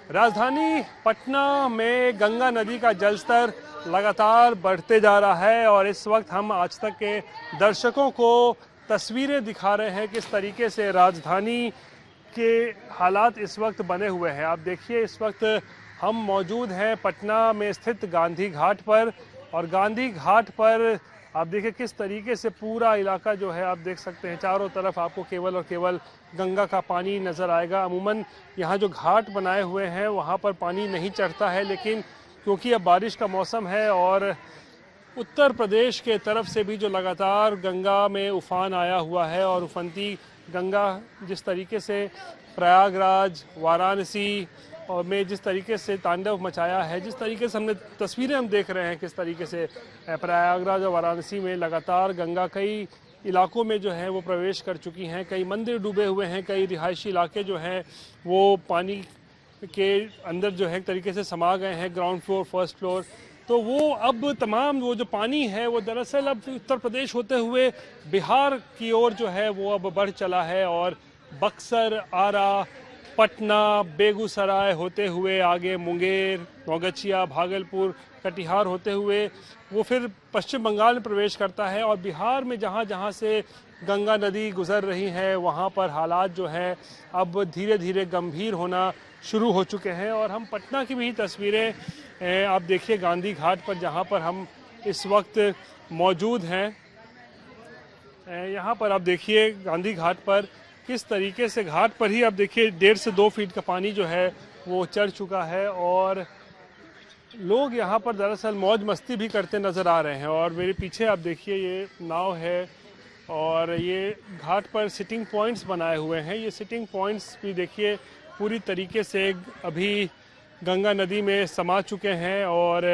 राजधानी पटना में गंगा नदी का जलस्तर लगातार बढ़ते जा रहा है और इस वक्त हम आज तक के दर्शकों को तस्वीरें दिखा रहे हैं किस तरीके से राजधानी के हालात इस वक्त बने हुए हैं। आप देखिए, इस वक्त हम मौजूद हैं पटना में स्थित गांधी घाट पर और गांधी घाट पर आप देखिए किस तरीके से पूरा इलाका जो है आप देख सकते हैं, चारों तरफ आपको केवल और केवल गंगा का पानी नज़र आएगा। अमूमन यहाँ जो घाट बनाए हुए हैं वहाँ पर पानी नहीं चढ़ता है, लेकिन क्योंकि अब बारिश का मौसम है और उत्तर प्रदेश के तरफ से भी जो लगातार गंगा में उफान आया हुआ है और उफनती गंगा जिस तरीके से प्रयागराज, वाराणसी और में जिस तरीके से तांडव मचाया है, जिस तरीके से हमने तस्वीरें हम देख रहे हैं किस तरीके से प्रयागराज और वाराणसी में लगातार गंगा कई इलाकों में जो है वो प्रवेश कर चुकी हैं। कई मंदिर डूबे हुए हैं, कई रिहायशी इलाके जो हैं वो पानी के अंदर जो है एक तरीके से समा गए हैं, ग्राउंड फ्लोर, फर्स्ट फ्लोर। तो वो अब तमाम वो जो पानी है वो दरअसल अब उत्तर प्रदेश होते हुए बिहार की ओर जो है वो अब बढ़ चला है और बक्सर, आरा, पटना, बेगूसराय होते हुए आगे मुंगेर, नौगछिया, भागलपुर, कटिहार होते हुए वो फिर पश्चिम बंगाल में प्रवेश करता है। और बिहार में जहाँ जहाँ से गंगा नदी गुजर रही है वहाँ पर हालात जो हैं अब धीरे धीरे गंभीर होना शुरू हो चुके हैं। और हम पटना की भी तस्वीरें आप देखिए गांधी घाट पर जहाँ पर हम इस वक्त मौजूद हैं, यहाँ पर आप देखिए गांधी घाट पर किस तरीके से घाट पर ही आप देखिए 1.5 से 2 फीट का पानी जो है वो चढ़ चुका है और लोग यहाँ पर दरअसल मौज मस्ती भी करते नज़र आ रहे हैं। और मेरे पीछे आप देखिए ये नाव है और ये घाट पर सिटिंग पॉइंट्स बनाए हुए हैं। ये सिटिंग पॉइंट्स भी देखिए पूरी तरीके से अभी गंगा नदी में समा चुके हैं और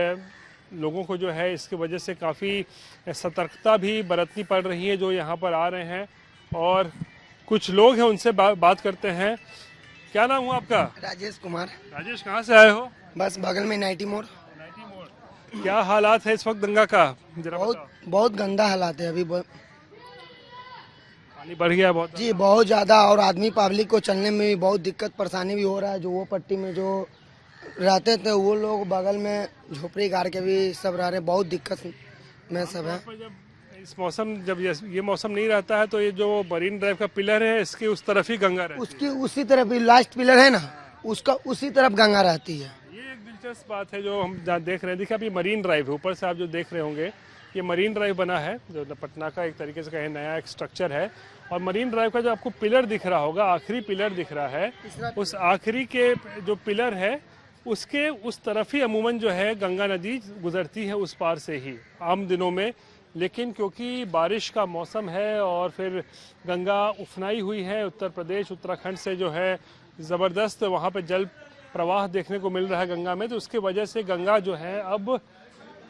लोगों को जो है इसकी वजह से काफ़ी सतर्कता भी बरतनी पड़ रही है जो यहाँ पर आ रहे हैं। और कुछ लोग हैं उनसे बात करते हैं। क्या नाम हुआ आपका? राजेश कुमार। राजेश, कहाँ से आए हो? बस बगल में नाइटी मोड़। क्या हालात है इस वक्त गंगा का? जरा बहुत गंदा हालात है अभी। पानी बढ़ गया बहुत जी, बहुत ज्यादा। और आदमी पब्लिक को चलने में भी बहुत दिक्कत परेशानी भी हो रहा है। जो वो पट्टी में जो रहते थे वो लोग बगल में झोपड़ी गाड़ के भी सब रह रहे, बहुत दिक्कत में सब है। इस मौसम जब ये मौसम नहीं रहता है तो ये जो मरीन ड्राइव का पिलर है इसके उस तरफ ही गंगा रहती है। उसकी उसी तरफ लास्ट पिलर है ना, उसका उसी तरफ गंगा रहती है। ये एक दिलचस्प बात है जो हम देख रहे हैं। देखिए अभी मरीन ड्राइव है, ऊपर से आप जो देख रहे होंगे ये मरीन ड्राइव बना है जो पटना का एक तरीके से कहें नया एक स्ट्रक्चर है। और मरीन ड्राइव का जो आपको पिलर दिख रहा होगा, आखिरी पिलर दिख रहा है, उस आखिरी के जो पिलर है उसके उस तरफ ही अमूमन जो है गंगा नदी गुजरती है, उस पार से ही आम दिनों में। लेकिन क्योंकि बारिश का मौसम है और फिर गंगा उफनाई हुई है, उत्तर प्रदेश उत्तराखंड से जो है ज़बरदस्त वहाँ पे जल प्रवाह देखने को मिल रहा है गंगा में, तो उसके वजह से गंगा जो है अब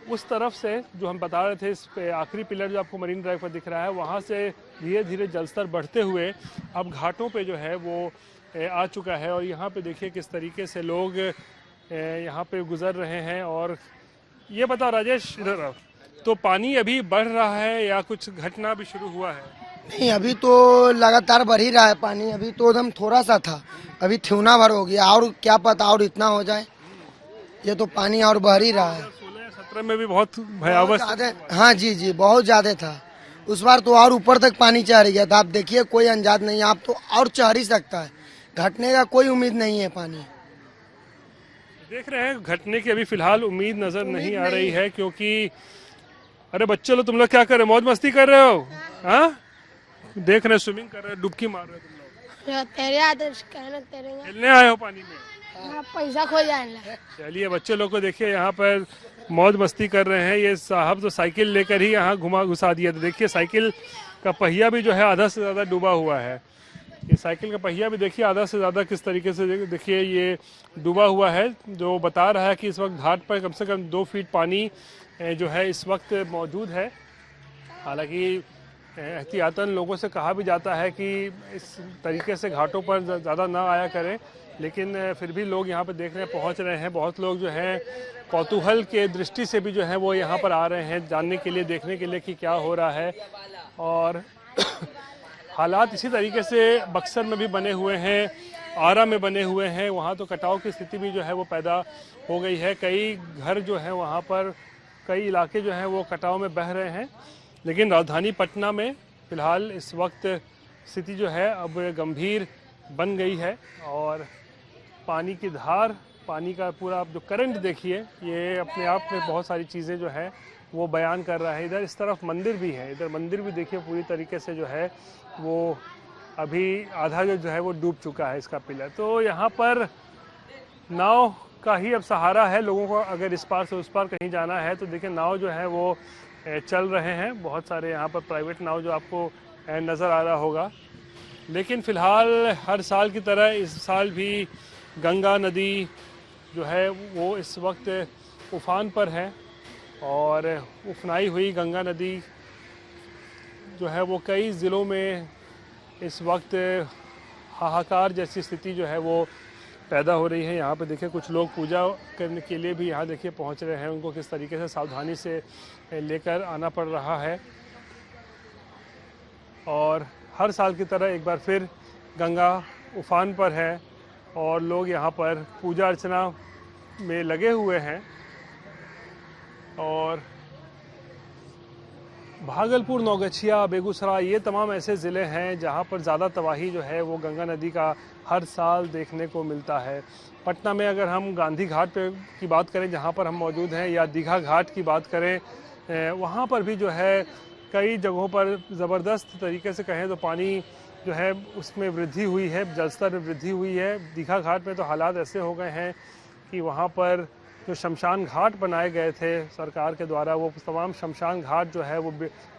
उस तरफ से जो हम बता रहे थे इस पे आखिरी पिलर जो आपको मरीन ड्राइव पर दिख रहा है वहाँ से धीरे धीरे जलस्तर बढ़ते हुए अब घाटों पे जो है वो आ चुका है। और यहाँ पे देखिए किस तरीके से लोग यहाँ पे गुजर रहे हैं। और ये बताओ राजेश, तो पानी अभी बढ़ रहा है या कुछ घटना भी शुरू हुआ है? नहीं, अभी तो लगातार बढ़ ही रहा है पानी। अभी तो एकदम थोड़ा सा था, अभी ठेवना भर हो गया और क्या पता और इतना हो जाए। ये तो पानी और बढ़ ही रहा है। 16-17 में भी बहुत भयावह। हाँ जी जी, बहुत ज्यादा था। उस बार तो और ऊपर तक पानी चढ़ गया था। आप देखिए कोई अंदाज नहीं, आप तो और चढ़ ही सकता है, घटने का कोई उम्मीद नहीं है। पानी देख रहे हैं, घटने की अभी फिलहाल उम्मीद नजर नहीं आ रही है क्योंकि अरे बच्चे लोग, तुम लोग क्या कर रहे हो? मौज मस्ती कर रहे हो? हाँ, देख रहे स्विमिंग कर रहे, डुबकी मार रहे तुम लोग? खेलने आए हो पानी में? पैसा खो जाए। चलिए, बच्चे लोग को देखिए यहाँ पर मौज मस्ती कर रहे हैं। ये साहब तो साइकिल लेकर ही यहाँ घुसा दिया। तो देखिए साइकिल का पहिया भी जो है आधा से ज्यादा डूबा हुआ है। ये साइकिल का पहिया भी देखिए आधा से ज़्यादा किस तरीके से देखिए ये डूबा हुआ है, जो बता रहा है कि इस वक्त घाट पर कम से कम 2 फीट पानी जो है इस वक्त मौजूद है। हालांकि एहतियातन लोगों से कहा भी जाता है कि इस तरीके से घाटों पर ज़्यादा ना आया करें, लेकिन फिर भी लोग यहाँ पर देखने पहुँच रहे हैं। बहुत लोग जो हैं कौतूहल के दृष्टि से भी जो है वो यहाँ पर आ रहे हैं जानने के लिए, देखने के लिए कि क्या हो रहा है। और हालात इसी तरीके से बक्सर में भी बने हुए हैं। आरा में बने हुए हैं वहाँ तो कटाव की स्थिति भी जो है वो पैदा हो गई है। कई घर जो है वहाँ पर, कई इलाके जो हैं वो कटाव में बह रहे हैं। लेकिन राजधानी पटना में फ़िलहाल इस वक्त स्थिति जो है अब गंभीर बन गई है और पानी की धार, पानी का पूरा आप जो करंट देखिए, ये अपने आप में बहुत सारी चीज़ें जो है वो बयान कर रहा है। इधर इस तरफ मंदिर भी है, इधर मंदिर भी देखिए पूरी तरीके से जो है वो अभी आधा जो है वो डूब चुका है इसका पिलर। तो यहाँ पर नाव का ही अब सहारा है लोगों को, अगर इस पार से उस पार कहीं जाना है तो देखिए नाव जो है वो चल रहे हैं। बहुत सारे यहाँ पर प्राइवेट नाव जो आपको नज़र आ रहा होगा। लेकिन फ़िलहाल हर साल की तरह इस साल भी गंगा नदी जो है वो इस वक्त उफान पर है और उफनाई हुई गंगा नदी जो है वो कई ज़िलों में इस वक्त हाहाकार जैसी स्थिति जो है वो पैदा हो रही है। यहाँ पे देखिए कुछ लोग पूजा करने के लिए भी यहाँ देखिए पहुँच रहे हैं। उनको किस तरीके से सावधानी से लेकर आना पड़ रहा है और हर साल की तरह एक बार फिर गंगा उफान पर है और लोग यहाँ पर पूजा अर्चना में लगे हुए हैं। और भागलपुर, नौगछिया, बेगूसराय, ये तमाम ऐसे ज़िले हैं जहाँ पर ज़्यादा तबाही जो है वो गंगा नदी का हर साल देखने को मिलता है। पटना में अगर हम गांधी घाट पे की बात करें जहाँ पर हम मौजूद हैं, या दीघा घाट की बात करें, वहाँ पर भी जो है कई जगहों पर ज़बरदस्त तरीके से कहें तो पानी जो है उसमें वृद्धि हुई है, जलस्तर में वृद्धि हुई है। दीघा घाट में तो हालात ऐसे हो गए हैं कि वहाँ पर जो शमशान घाट बनाए गए थे सरकार के द्वारा, वो तमाम शमशान घाट जो है वो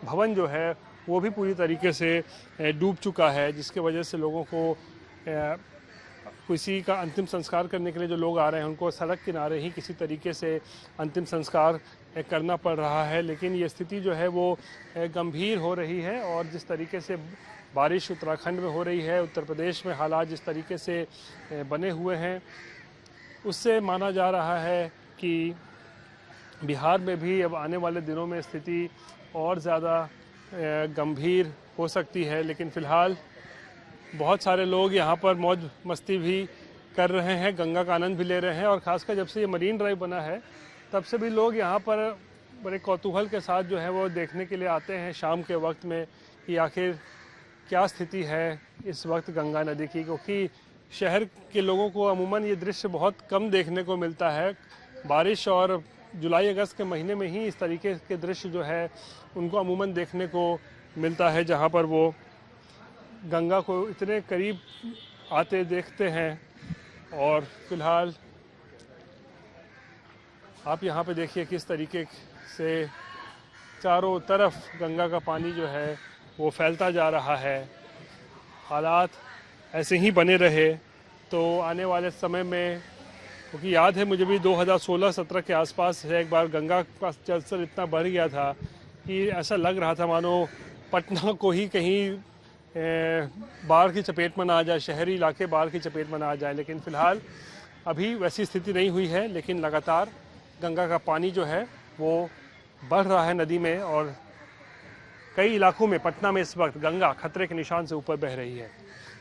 भवन जो है वो भी पूरी तरीके से डूब चुका है, जिसके वजह से लोगों को किसी का अंतिम संस्कार करने के लिए जो लोग आ रहे हैं उनको सड़क किनारे ही किसी तरीके से अंतिम संस्कार करना पड़ रहा है। लेकिन ये स्थिति जो है वो गंभीर हो रही है और जिस तरीके से बारिश उत्तराखंड में हो रही है, उत्तर प्रदेश में हालात जिस तरीके से बने हुए हैं, उससे माना जा रहा है कि बिहार में भी अब आने वाले दिनों में स्थिति और ज़्यादा गंभीर हो सकती है। लेकिन फ़िलहाल बहुत सारे लोग यहाँ पर मौज मस्ती भी कर रहे हैं, गंगा का आनंद भी ले रहे हैं और ख़ासकर जब से ये मरीन ड्राइव बना है तब से भी लोग यहाँ पर बड़े कौतूहल के साथ जो है वो देखने के लिए आते हैं शाम के वक्त में कि आखिर क्या स्थिति है इस वक्त गंगा नदी की, क्योंकि शहर के लोगों को अमूमन ये दृश्य बहुत कम देखने को मिलता है। बारिश और जुलाई अगस्त के महीने में ही इस तरीके के दृश्य जो है उनको अमूमन देखने को मिलता है, जहाँ पर वो गंगा को इतने करीब आते देखते हैं। और फिलहाल आप यहाँ पे देखिए किस तरीके से चारों तरफ गंगा का पानी जो है वो फैलता जा रहा है। हालात ऐसे ही बने रहे तो आने वाले समय में, क्योंकि याद है मुझे भी 2016-17 के आसपास से एक बार गंगा का जलस्तर इतना बढ़ गया था कि ऐसा लग रहा था मानो पटना को ही कहीं बाढ़ की चपेट में ना आ जाए, शहरी इलाके बाढ़ की चपेट में ना आ जाए। लेकिन फ़िलहाल अभी वैसी स्थिति नहीं हुई है, लेकिन लगातार गंगा का पानी जो है वो बढ़ रहा है नदी में और कई इलाकों में पटना में इस वक्त गंगा खतरे के निशान से ऊपर बह रही है।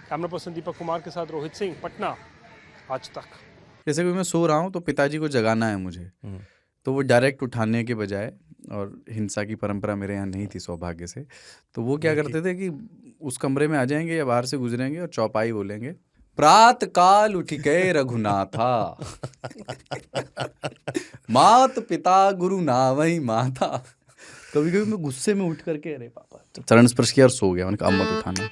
कैमरा पर्सन दीपक कुमार के साथ रोहित सिंह, पटना, आज तक। जैसे कि मैं सो रहा हूँ तो पिताजी को जगाना है मुझे, तो वो डायरेक्ट उठाने के बजाय, और हिंसा की परंपरा मेरे यहाँ नहीं थी सौभाग्य से, तो वो क्या करते थे कि उस कमरे में आ जाएंगे या बाहर से गुजरेंगे और चौपाई बोलेंगे, प्रात काल उठ गए रघुनाथा मात पिता गुरु नावई माता। कभी कभी मैं गुस्से में उठ करके अरे पापा, तो चरण स्पर्श किया और सो गया। मैंने कहा अब मत उठाना।